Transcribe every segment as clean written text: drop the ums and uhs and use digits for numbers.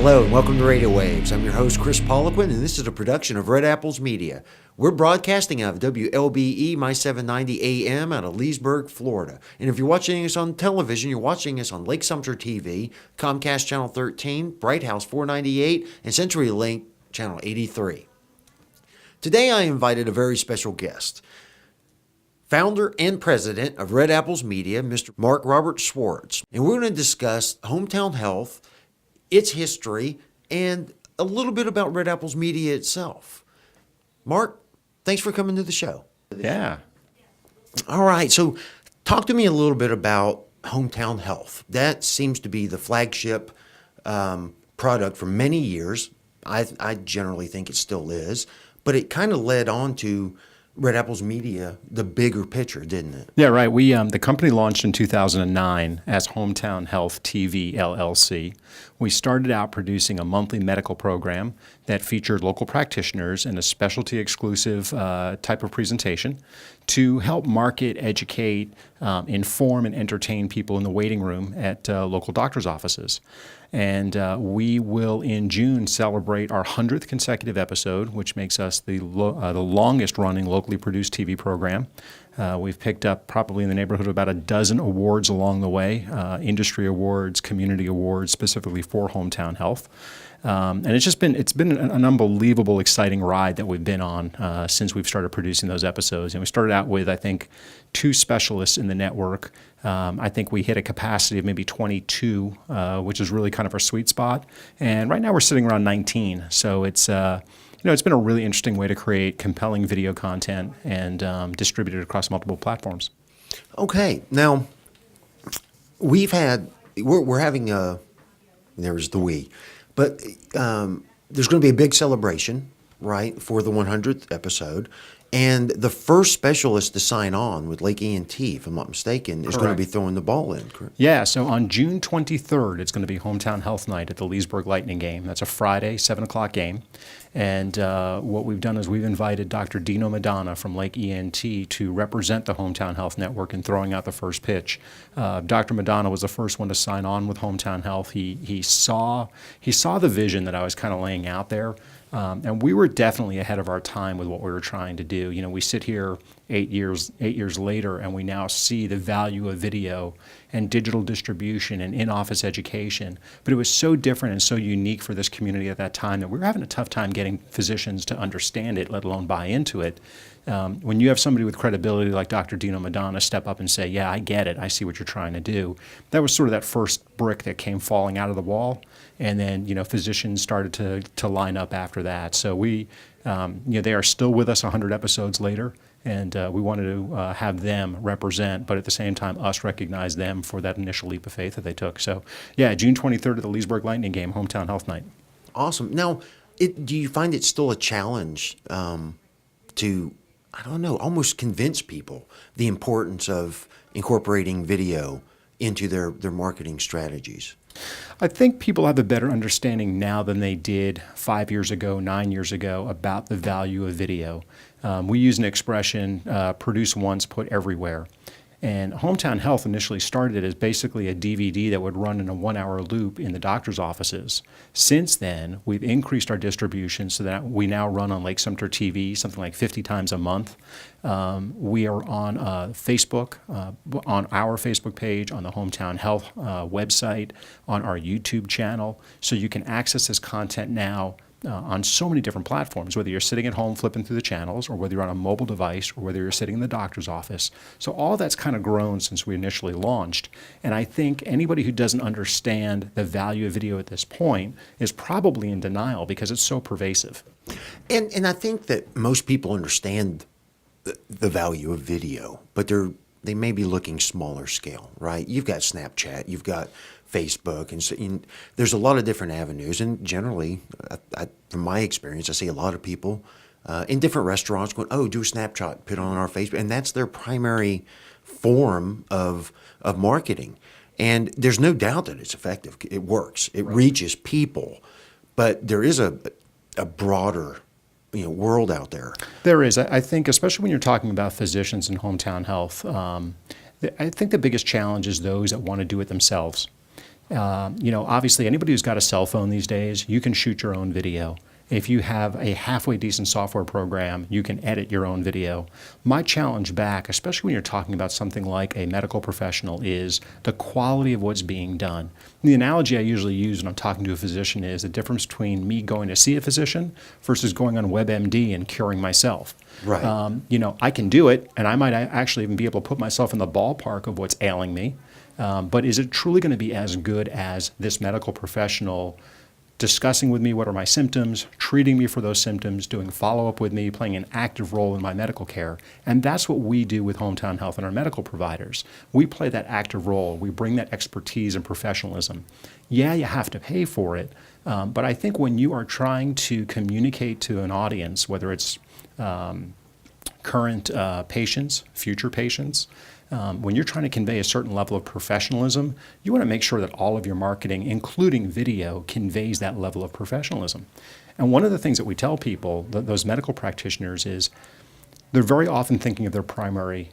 Hello and welcome to Radio Waves. I'm your host, Kris Poliquin, and this is a production of Red Apples Media. We're broadcasting out of WLBE My 790 AM out of Leesburg, Florida. And if you're watching us on television, you're watching us on Lake Sumter TV, Comcast Channel 13, Bright House 498, and CenturyLink Channel 83. Today I invited a very special guest. Founder and president of Red Apples Media, Mr. Marc Robertz-Schwartz. And we're going to discuss hometown health, its history, and a little bit about Red Apples Media itself. Marc, thanks for coming to the show. Yeah. All right, so talk to me a little bit about hometown health. That seems to be the flagship product for many years. I generally think it still is, but it kind of led on to Red Apples Media, the bigger picture, didn't it? Yeah, right. We the company launched in 2009 as Hometown Health TV LLC. We started out producing a monthly medical program that featured local practitioners in a specialty exclusive type of presentation to help market, educate, inform, and entertain people in the waiting room at local doctor's offices. And we will, in June, celebrate our 100th consecutive episode, which makes us the longest-running locally produced TV program. We've picked up probably in the neighborhood of about a dozen awards along the way, industry awards, community awards, specifically for hometown health. And it's been an unbelievable, exciting ride that we've been on since we've started producing those episodes. And we started out with, I think, 2 specialists in the network. I think we hit a capacity of maybe 22, which is really kind of our sweet spot. And right now we're sitting around 19. So it's it's been a really interesting way to create compelling video content and distribute it across multiple platforms. Okay, now we're having there's the we. But there's going to be a big celebration, right, for the 100th episode. And the first specialist to sign on with Lake ENT, if I'm not mistaken, is going to be throwing the ball in, correct? Yeah, so on June 23rd, it's going to be Hometown Health Night at the Leesburg Lightning game. That's a Friday, 7 o'clock game. And what we've done is we've invited Dr. Dino Madonna from Lake ENT to represent the Hometown Health Network in throwing out the first pitch. Dr. Madonna was the first one to sign on with Hometown Health. He saw the vision that I was kind of laying out there. And we were definitely ahead of our time with what we were trying to do. You know, we sit here 8 years later, and we now see the value of video and digital distribution and in-office education. But it was so different and so unique for this community at that time that we were having a tough time getting physicians to understand it, let alone buy into it. When you have somebody with credibility like Dr. Dino Madonna step up and say, yeah, I get it, I see what you're trying to do, that was sort of that first brick that came falling out of the wall. And then, physicians started to line up after that. So we, they are still with us 100 episodes later, and we wanted to have them represent, but at the same time, us recognize them for that initial leap of faith that they took. So, yeah, June 23rd at the Leesburg Lightning game, Hometown Health Night. Awesome. Now, do you find it still a challenge to, I don't know, almost convince people the importance of incorporating video into their marketing strategies? I think people have a better understanding now than they did 5 years ago, 9 years ago about the value of video. We use an expression, produce once, put everywhere. And Hometown Health initially started as basically a DVD that would run in a 1-hour loop in the doctor's offices. Since then, we've increased our distribution so that we now run on Lake Sumter TV something like 50 times a month. We are on Facebook, on our Facebook page, on the Hometown Health website, on our YouTube channel. So you can access this content now on so many different platforms, whether you're sitting at home flipping through the channels, or whether you're on a mobile device, or whether you're sitting in the doctor's office. So all that's kind of grown since we initially launched. And I think anybody who doesn't understand the value of video at this point is probably in denial because it's so pervasive. And I think that most people understand the value of video, but they may be looking smaller scale, right? You've got Snapchat, you've got Facebook, and there's a lot of different avenues. And generally, from my experience, I see a lot of people in different restaurants going, "Oh, do a Snapchat, put it on our Facebook," and that's their primary form of marketing. And there's no doubt that it's effective. It works. It reaches people, but there is a broader world out there. There is. I think, especially when you're talking about physicians and hometown health, I think the biggest challenge is those that want to do it themselves. Obviously anybody who's got a cell phone these days, you can shoot your own video. If you have a halfway decent software program, you can edit your own video. My challenge back, especially when you're talking about something like a medical professional, is the quality of what's being done. The analogy I usually use when I'm talking to a physician is the difference between me going to see a physician versus going on WebMD and curing myself. Right. I can do it, and I might actually even be able to put myself in the ballpark of what's ailing me. But is it truly going to be as good as this medical professional discussing with me what are my symptoms, treating me for those symptoms, doing follow-up with me, playing an active role in my medical care? And that's what we do with Hometown Health and our medical providers. We play that active role. We bring that expertise and professionalism. Yeah, you have to pay for it, but I think when you are trying to communicate to an audience, whether it's current patients, future patients, when you're trying to convey a certain level of professionalism, you want to make sure that all of your marketing, including video, conveys that level of professionalism. And one of the things that we tell people, those medical practitioners, is they're very often thinking of their primary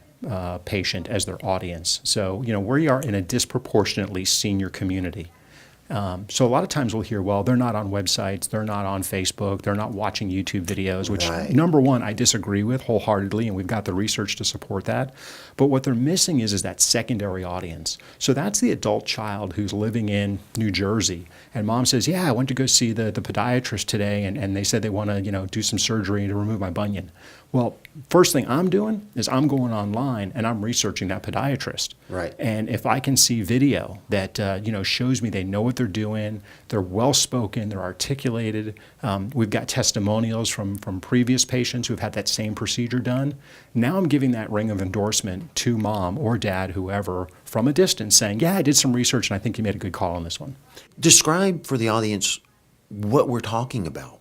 patient as their audience. So, we are in a disproportionately senior community. So a lot of times we'll hear, well, they're not on websites, they're not on Facebook, they're not watching YouTube videos, which, Right. number one, I disagree with wholeheartedly, and we've got the research to support that. But what they're missing is that secondary audience. So that's the adult child who's living in New Jersey, and mom says, yeah, I went to go see the podiatrist today, and they said they want to, do some surgery to remove my bunion. Well, first thing I'm doing is I'm going online and I'm researching that podiatrist. Right. And if I can see video that shows me they know what they're doing, they're well-spoken, they're articulated, we've got testimonials from previous patients who've had that same procedure done, now I'm giving that ring of endorsement to mom or dad, whoever, from a distance saying, yeah, I did some research and I think you made a good call on this one. Describe for the audience what we're talking about.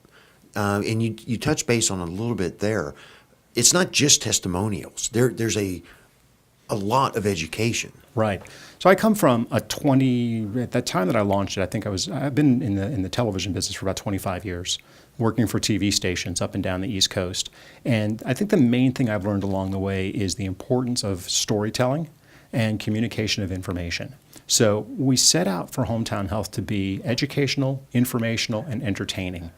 And you touch base on it a little bit there. It's not just testimonials. There's a lot of education. Right. So I come from at the time that I launched it, I've been in the television business for about 25 years, working for TV stations up and down the East Coast. And I think the main thing I've learned along the way is the importance of storytelling and communication of information. So we set out for Hometown Health to be educational, informational, and entertaining.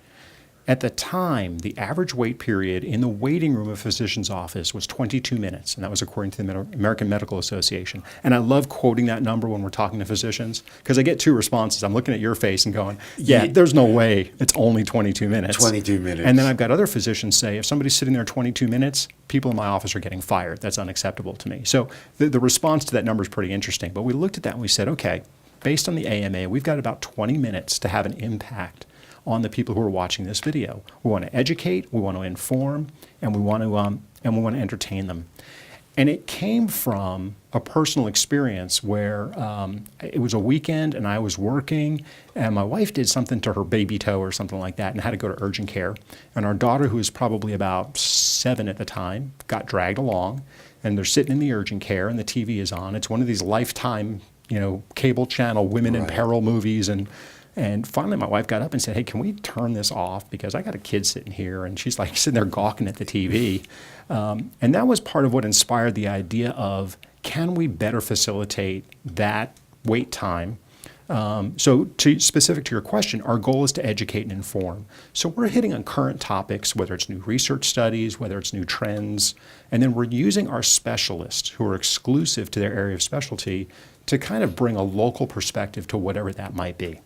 At the time, the average wait period in the waiting room of a physician's office was 22 minutes, and that was according to the American Medical Association. And I love quoting that number when we're talking to physicians, because I get two responses. I'm looking at your face and going, yeah, there's no way it's only 22 minutes. 22 minutes. And then I've got other physicians say, if somebody's sitting there 22 minutes, people in my office are getting fired. That's unacceptable to me. So the response to that number is pretty interesting. But we looked at that and we said, okay, based on the AMA, we've got about 20 minutes to have an impact on the people who are watching this video. We want to educate, we want to inform, and we want to entertain them. And it came from a personal experience where it was a weekend and I was working, and my wife did something to her baby toe or something like that and had to go to urgent care. And our daughter, who was probably about 7 at the time, got dragged along, and they're sitting in the urgent care and the TV is on. It's one of these Lifetime, cable channel women in peril movies, and finally, my wife got up and said, hey, can we turn this off? Because I got a kid sitting here. And she's like sitting there gawking at the TV. And that was part of what inspired the idea of, can we better facilitate that wait time? Specific to your question, our goal is to educate and inform. So we're hitting on current topics, whether it's new research studies, whether it's new trends. And then we're using our specialists who are exclusive to their area of specialty to kind of bring a local perspective to whatever that might be.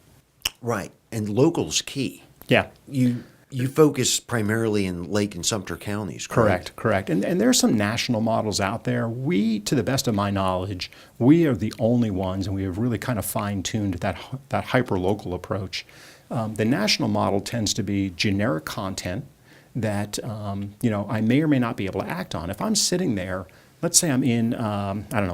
Right. And local's key. Yeah. You focus primarily in Lake and Sumter counties, correct? Correct. And there are some national models out there. We, to the best of my knowledge, we are the only ones, and we have really kind of fine-tuned that hyper-local approach. The national model tends to be generic content that, I may or may not be able to act on. If I'm sitting there, let's say I'm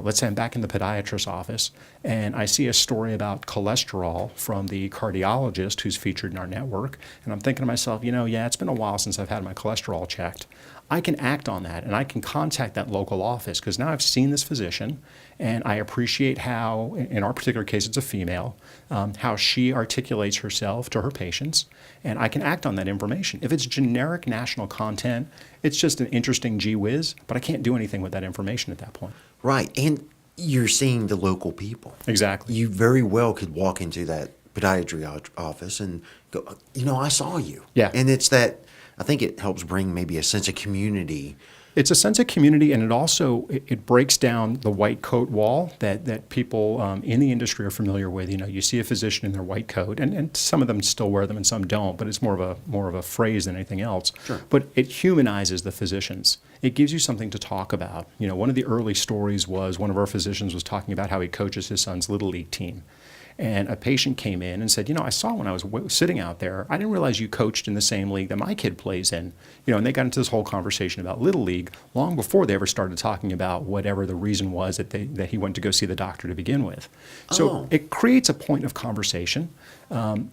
let's say I'm back in the podiatrist's office and I see a story about cholesterol from the cardiologist who's featured in our network, and I'm thinking to myself, it's been a while since I've had my cholesterol checked. I can act on that, and I can contact that local office because now I've seen this physician, and I appreciate how, in our particular case, it's a female, how she articulates herself to her patients, and I can act on that information. If it's generic national content, it's just an interesting gee whiz, but I can't do anything with that information at that point. Right. And, you're seeing the local people. Exactly. You very well could walk into that podiatry office and go, I saw you. Yeah. And it's that, I think it helps bring maybe a sense of community. It's a sense of community, and it also it breaks down the white coat wall that people in the industry are familiar with. You see a physician in their white coat, and some of them still wear them and some don't, but it's more of a phrase than anything else. Sure. But it humanizes the physicians. It gives you something to talk about. One of the early stories was one of our physicians was talking about how he coaches his son's Little League team. And a patient came in and said, I saw when I was sitting out there, I didn't realize you coached in the same league that my kid plays in. And they got into this whole conversation about Little League long before they ever started talking about whatever the reason was that he went to go see the doctor to begin with. So It creates a point of conversation.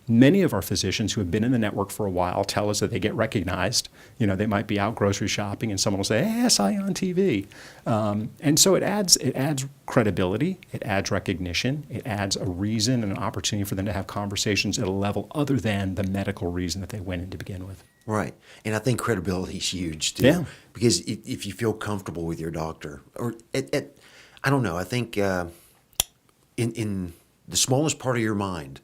Many of our physicians who have been in the network for a while tell us that they get recognized. They might be out grocery shopping and someone will say, hey, I saw you on TV. And so it adds credibility, it adds recognition, it adds a reason and an opportunity for them to have conversations at a level other than the medical reason that they went in to begin with. Right. And I think credibility is huge too. Yeah. Because if you feel comfortable with your doctor, or I don't know, I think in the smallest part of your mind,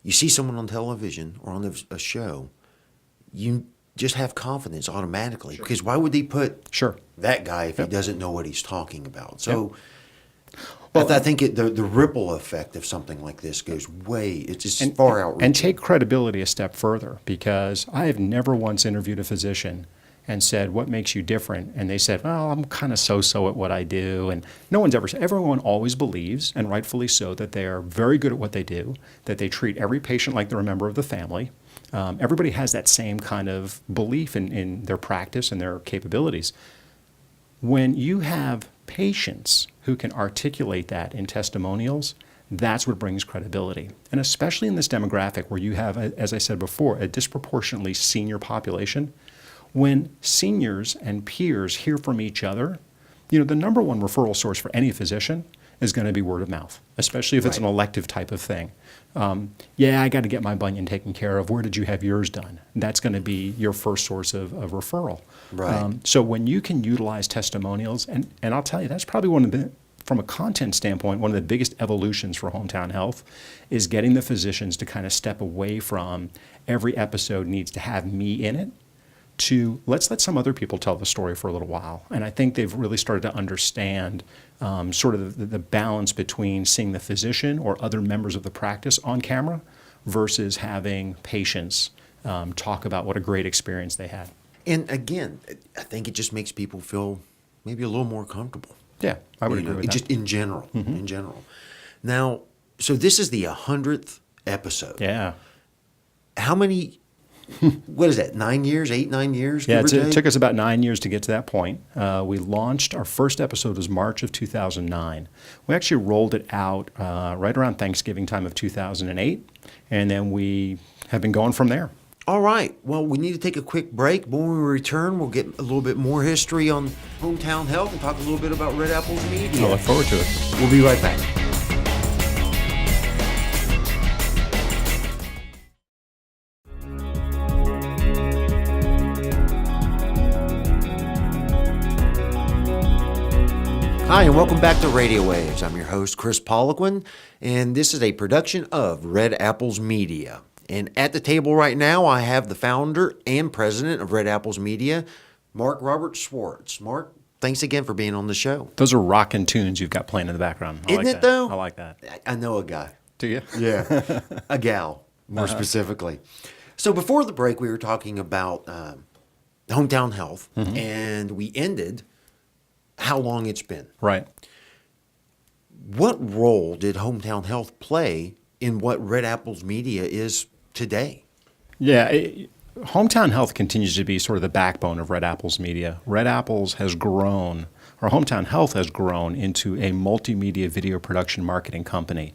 you see someone on television or on a show, you just have confidence automatically. Sure. Because why would they put that guy if he doesn't know what he's talking about? So well, I think the ripple effect of something like this goes it's just far out. And take credibility a step further, because I have never once interviewed a physician and said, what makes you different? And they said, well, I'm kind of so-so at what I do. And no one's ever said, everyone always believes, and rightfully so, that they are very good at what they do, that they treat every patient like they're a member of the family. Everybody has that same kind of belief in their practice and their capabilities. When you have patients who can articulate that in testimonials, that's what brings credibility. And especially in this demographic where you have, as I said before, a disproportionately senior population, when seniors and peers hear from each other, the number one referral source for any physician is going to be word of mouth, especially if it's an elective type of thing. I got to get my bunion taken care of. Where did you have yours done? That's going to be your first source of referral. Right. So when you can utilize testimonials, and I'll tell you, that's probably from a content standpoint, one of the biggest evolutions for Hometown Health is getting the physicians to kind of step away from every episode needs to have me in it to let's let some other people tell the story for a little while. And I think they've really started to understand sort of the balance between seeing the physician or other members of the practice on camera versus having patients talk about what a great experience they had. And again, I think it just makes people feel maybe a little more comfortable. Yeah, I would agree with that. Just in general, in general. Now, so this is the 100th episode. Yeah. How many... What is that, 9 years, 9 years? Yeah, it took us about 9 years to get to that point. We launched, our first episode was March of 2009. We actually rolled it out right around Thanksgiving time of 2008, and then we have been going from there. All right. Well, we need to take a quick break. When we return, we'll get a little bit more history on Hometown Health and talk a little bit about Red Apple's media. I look forward to it. We'll be right back. Hi, and welcome back to Radio Waves. I'm your host, Kris Poliquin, and this is a production of Red Apple's Media. And at the table right now, I have the founder and president of Red Apple's Media, Marc Robertz-Schwartz. Marc, thanks again for being on the show. Those are rockin' tunes you've got playing in the background. Isn't it, though? I like that. I know a guy. Do you? Yeah, a gal, more specifically. So before the break, we were talking about Hometown Health, and we ended how long it's been. Right. What role did Hometown Health play in what Red Apple's Media is today? Yeah, Hometown Health continues to be sort of the backbone of Red Apple's Media. Red Apple's has grown, or Hometown Health has grown into a multimedia video production marketing company.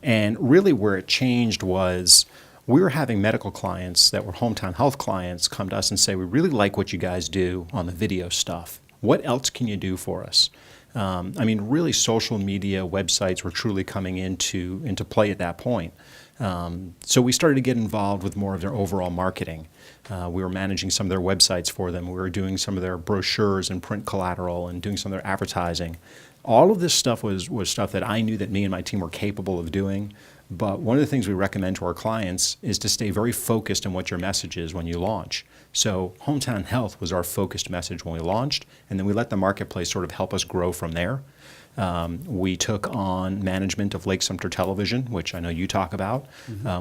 And really where it changed was we were having medical clients that were Hometown Health clients come to us and say, we really like what you guys do on the video stuff. What else can you do for us? Really social media websites were truly coming into play at that point. So we started to get involved with more of their overall marketing. We were managing some of their websites for them. We were doing some of their brochures and print collateral and doing some of their advertising. All of this stuff was stuff that I knew that me and my team were capable of doing. But one of the things we recommend to our clients is to stay very focused on what your message is when you launch. So Hometown Health was our focused message when we launched, and then we let the marketplace sort of help us grow from there. We took on management of Lake Sumter Television, which I know you talk about.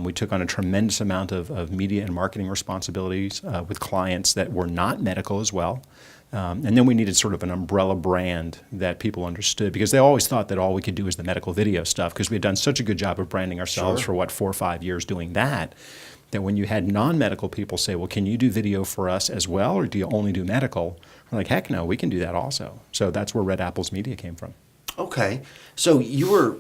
We took on a tremendous amount of media and marketing responsibilities with clients that were not medical as well. And then we needed sort of an umbrella brand that people understood, because they always thought that all we could do was the medical video stuff, because we had done such a good job of branding ourselves for 4 or 5 years doing that when you had non-medical people say, well, can you do video for us as well, or do you only do medical? We're like, heck no, we can do that also. So that's where Red Apples Media came from. Okay. So you were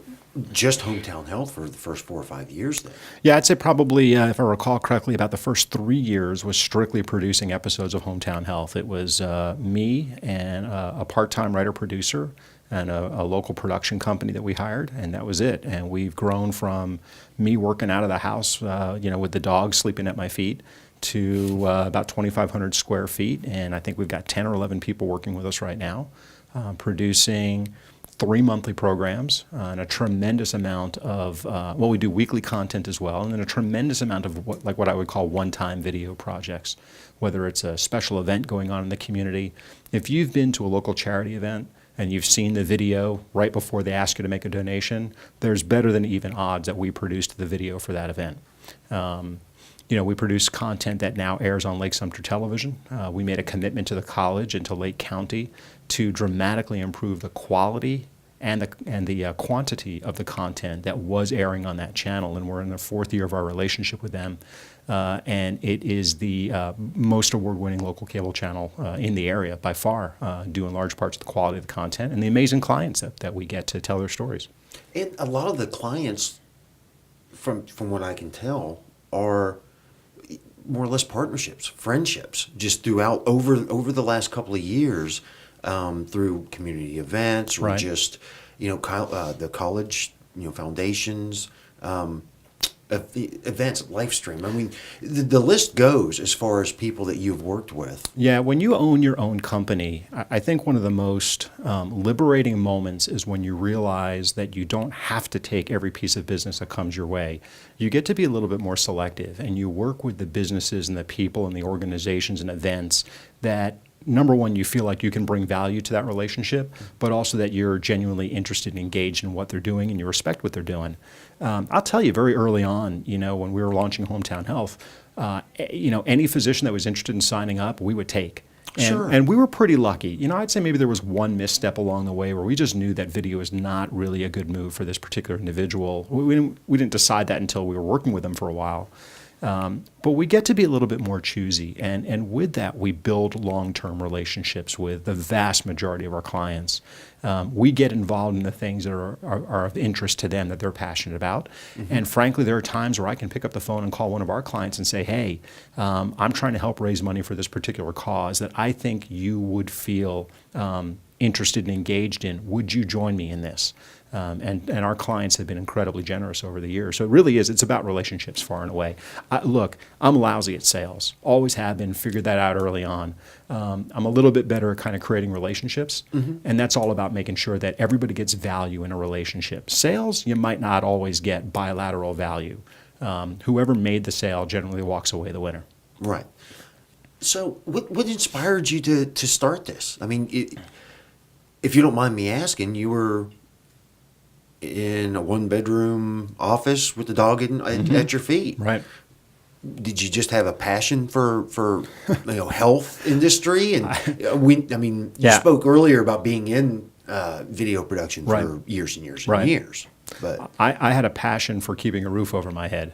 just Hometown Health for the first 4 or 5 years then? Yeah, I'd say probably, if I recall correctly, about the first 3 years was strictly producing episodes of Hometown Health. It was me and a part-time writer-producer and a local production company that we hired, and that was it. And we've grown from me working out of the house, with the dog sleeping at my feet, to about 2,500 square feet. And I think we've got 10 or 11 people working with us right now, producing 3 monthly programs and a tremendous amount of, we do weekly content as well, and then a tremendous amount of what I would call one-time video projects, whether it's a special event going on in the community. If you've been to a local charity event and you've seen the video right before they ask you to make a donation, there's better than even odds that we produced the video for that event. We produce content that now airs on Lake Sumter Television. We made a commitment to the college and to Lake County to dramatically improve the quality and the quantity of the content that was airing on that channel. And we're in the 4th year of our relationship with them. And it is the most award-winning local cable channel in the area by far, due in large parts to the quality of the content and the amazing clients that we get to tell their stories. And a lot of the clients, from what I can tell, are more or less partnerships, friendships, just throughout over the last couple of years, through community events or just the college foundations, events, live stream. I mean, the list goes as far as people that you've worked with. Yeah, when you own your own company, I think one of the most liberating moments is when you realize that you don't have to take every piece of business that comes your way. You get to be a little bit more selective, and you work with the businesses and the people and the organizations and events that, number one, you feel like you can bring value to that relationship, but also that you're genuinely interested and engaged in what they're doing and you respect what they're doing. I'll tell you, very early on, when we were launching Hometown Health, any physician that was interested in signing up, we would take. And we were pretty lucky. I'd say maybe there was one misstep along the way where we just knew that video is not really a good move for this particular individual. We didn't decide that until we were working with them for a while. But we get to be a little bit more choosy, and with that, we build long-term relationships with the vast majority of our clients. We get involved in the things that are of interest to them, that they're passionate about. Mm-hmm. And frankly, there are times where I can pick up the phone and call one of our clients and say, hey, I'm trying to help raise money for this particular cause that I think you would feel interested and engaged in. Would you join me in this? And our clients have been incredibly generous over the years. So it really is, it's about relationships far and away. Look, I'm lousy at sales. Always have been, figured that out early on. I'm a little bit better at kind of creating relationships. Mm-hmm. And that's all about making sure that everybody gets value in a relationship. Sales, you might not always get bilateral value. Whoever made the sale generally walks away the winner. Right. So what inspired you to start this? I mean, if you don't mind me asking, you were in a 1-bedroom office with the dog at your feet. Right. Did you just have a passion for health industry? And you spoke earlier about being in video production for years and years and years. But I had a passion for keeping a roof over my head.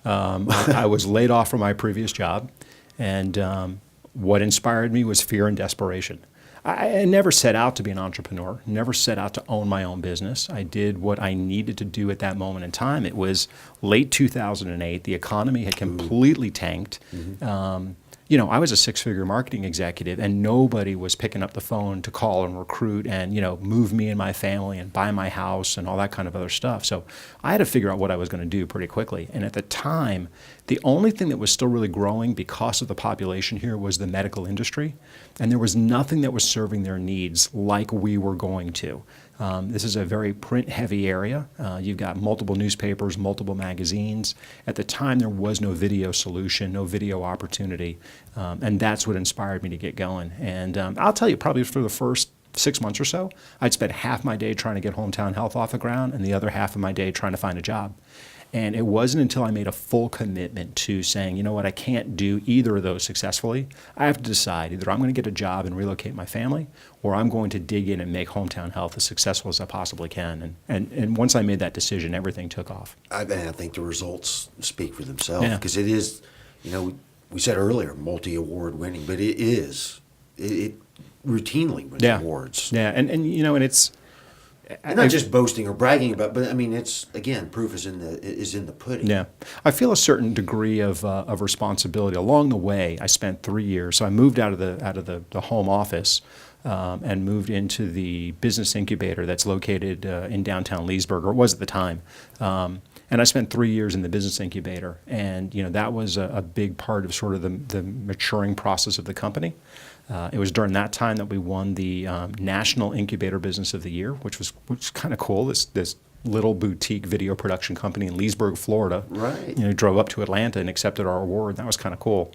I was laid off from my previous job, and what inspired me was fear and desperation. I never set out to be an entrepreneur, never set out to own my own business. I did what I needed to do at that moment in time. It was late 2008. The economy had completely tanked. Mm-hmm. I was a 6-figure marketing executive, and nobody was picking up the phone to call and recruit and, move me and my family and buy my house and all that kind of other stuff. So I had to figure out what I was going to do pretty quickly. And at the time, the only thing that was still really growing because of the population here was the medical industry. And there was nothing that was serving their needs like we were going to. This is a very print-heavy area. You've got multiple newspapers, multiple magazines. At the time, there was no video solution, no video opportunity, and that's what inspired me to get going. And I'll tell you, probably for the first 6 months or so, I'd spend half my day trying to get Hometown Health off the ground and the other half of my day trying to find a job. And it wasn't until I made a full commitment to saying, you know what, I can't do either of those successfully. I have to decide either I'm going to get a job and relocate my family, or I'm going to dig in and make Hometown Health as successful as I possibly can. And once I made that decision, everything took off. I think the results speak for themselves, because it is, we said earlier, multi-award winning, but it is. It routinely wins awards. Yeah, and it's... And not just boasting or bragging about, but I mean, it's, again, proof is in the pudding. Yeah, I feel a certain degree of responsibility along the way. I spent 3 years, so I moved out of the home office and moved into the business incubator that's located in downtown Leesburg, or it was at the time. And I spent 3 years in the business incubator, and that was a big part of sort of the maturing process of the company. It was during that time that we won the National Incubator Business of the Year, which was kind of cool. This little boutique video production company in Leesburg, Florida, drove up to Atlanta and accepted our award. That was kind of cool.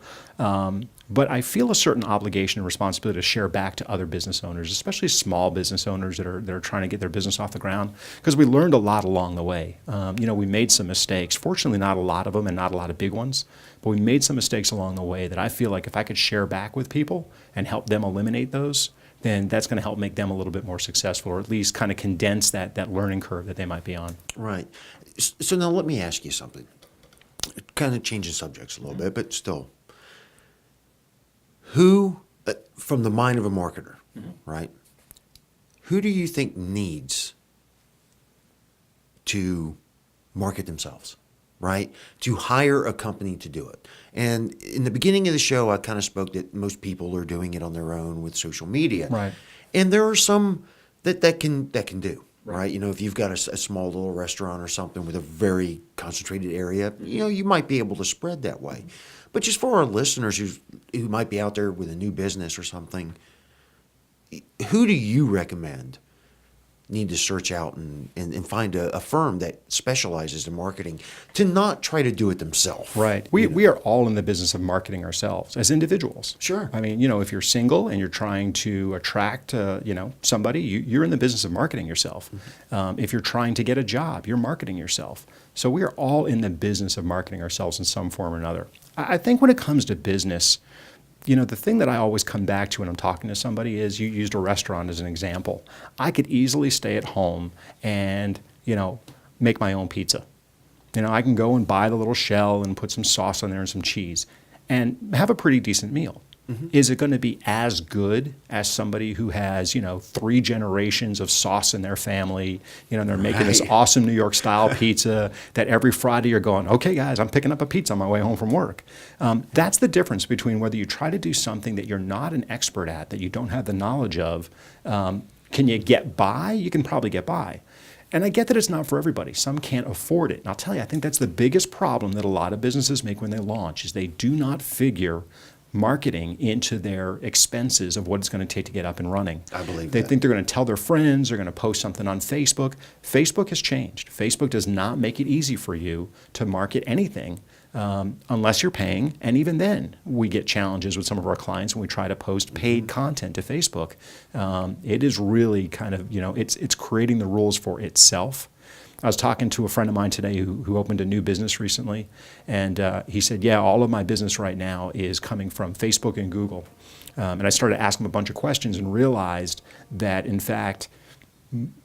But I feel a certain obligation and responsibility to share back to other business owners, especially small business owners that are trying to get their business off the ground, because we learned a lot along the way. We made some mistakes. Fortunately, not a lot of them and not a lot of big ones, but we made some mistakes along the way that I feel like if I could share back with people and help them eliminate those, then that's going to help make them a little bit more successful, or at least kind of condense that learning curve that they might be on. Right. So now let me ask you something. Kind of changing subjects a little bit, but still. Who, from the mind of a marketer, right, who do you think needs to market themselves, right, to hire a company to do it? And in the beginning of the show, I kind of spoke that most people are doing it on their own with social media. Right. And there are some that can do. Right. If you've got a small little restaurant or something with a very concentrated area, you might be able to spread that way. But just for our listeners who might be out there with a new business or something, who do you recommend need to search out and find a firm that specializes in marketing to not try to do it themselves? Right. We are all in the business of marketing ourselves as individuals. Sure. I mean, if you're single and you're trying to attract, somebody, you're in the business of marketing yourself. Mm-hmm. If you're trying to get a job, you're marketing yourself. So we are all in the business of marketing ourselves in some form or another. I think when it comes to business, the thing that I always come back to when I'm talking to somebody is, you used a restaurant as an example. I could easily stay at home and, make my own pizza. I can go and buy the little shell and put some sauce on there and some cheese and have a pretty decent meal. Mm-hmm. Is it going to be as good as somebody who has, 3 generations of sauce in their family? They're making this awesome New York style pizza that every Friday you're going, okay, guys, I'm picking up a pizza on my way home from work. That's the difference between whether you try to do something that you're not an expert at, that you don't have the knowledge of. Can you get by? You can probably get by. And I get that it's not for everybody. Some can't afford it. And I'll tell you, I think that's the biggest problem that a lot of businesses make when they launch, is they do not figure marketing into their expenses of what it's going to take to get up and running. I believe They that. think they're going to tell their friends, they're going to post something on Facebook. Facebook has changed. Facebook does not make it easy for you to market anything unless you're paying. And even then, we get challenges with some of our clients when we try to post paid content to Facebook. It is really kind of, it's creating the rules for itself. I was talking to a friend of mine today who opened a new business recently, and he said, all of my business right now is coming from Facebook and Google. And I started asking him a bunch of questions and realized that, in fact,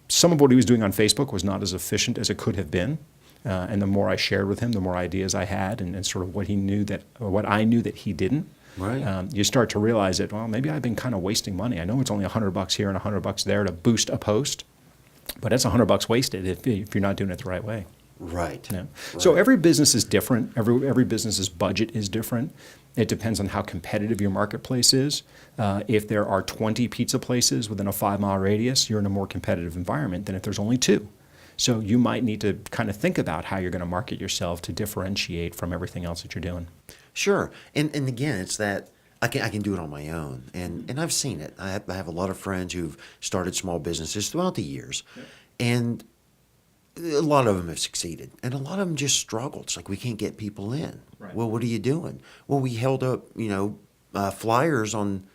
some of what he was doing on Facebook was not as efficient as it could have been. And the more I shared with him, the more ideas I had, and sort of what I knew that he didn't. Right. You start to realize that, well, maybe I've been kind of wasting money. I know it's only $100 here and $100 there to boost a post, but that's $100 wasted if you're not doing it the right way. Right. Yeah. Right. So every business is different. Every business's budget is different. It depends on how competitive your marketplace is. If there are 20 pizza places within a 5-mile radius, you're in a more competitive environment than if there's only 2. So you might need to kind of think about how you're going to market yourself to differentiate from everything else that you're doing. Sure. And again, it's that I can do it on my own, and I've seen it. I have a lot of friends who've started small businesses throughout the years, and a lot of them have succeeded, and a lot of them just struggled. It's like, we can't get people in. Right. Well, what are you doing? Well, we held up, flyers on.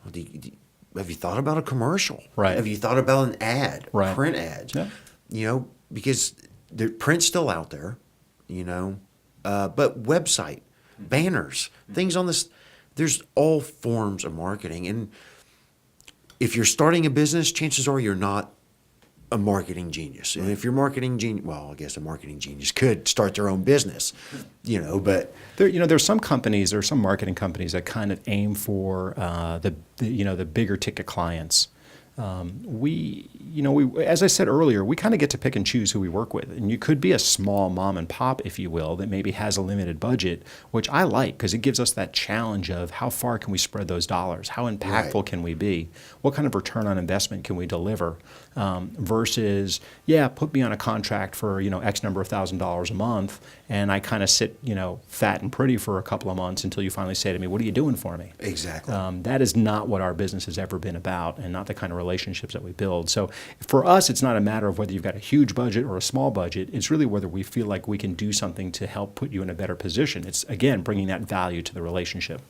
Have you thought about a commercial? Right. Have you thought about an ad? Right. Print ads. Yeah. Because the print's still out there, but website, banners, things on this. There's all forms of marketing, and if you're starting a business, chances are you're not a marketing genius. And if you're marketing genius, well, I guess a marketing genius could start their own business, but there's some companies, or some marketing companies that kind of aim for the bigger ticket clients. We, as I said earlier, we kind of get to pick and choose who we work with. And you could be a small mom and pop, if you will, that maybe has a limited budget, which I like because it gives us that challenge of how far can we spread those dollars? How impactful can we be? What kind of return on investment can we deliver? Versus, put me on a contract for, X number of $1,000s a month, and I kind of sit, fat and pretty for a couple of months until you finally say to me, what are you doing for me? Exactly. That is not what our business has ever been about, and not the kind of relationships that we build. So for us, it's not a matter of whether you've got a huge budget or a small budget. It's really whether we feel like we can do something to help put you in a better position. It's, again, bringing that value to the relationship.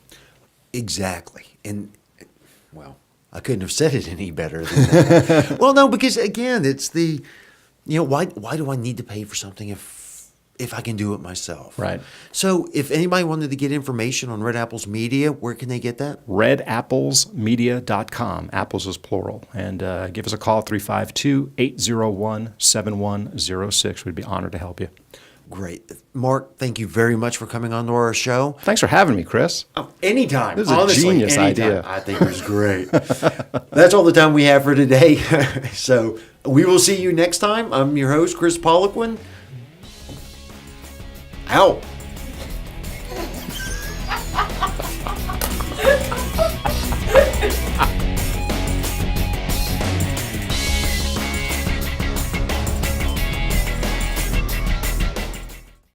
Exactly. And, well, I couldn't have said it any better than that. Well, no, because, again, it's the, why do I need to pay for something if I can do it myself? Right. So if anybody wanted to get information on Red Apples Media, where can they get that? redapplesmedia.com. Apples is plural. And give us a call, 352-801-7106. We'd be honored to help you. Great. Marc, thank you very much for coming on to our show. Thanks for having me, Chris. Oh, anytime. This is Honestly, a genius anytime. idea. I think it was great. That's all the time we have for today. So we will see you next time. I'm your host, Kris Poliquin. Out.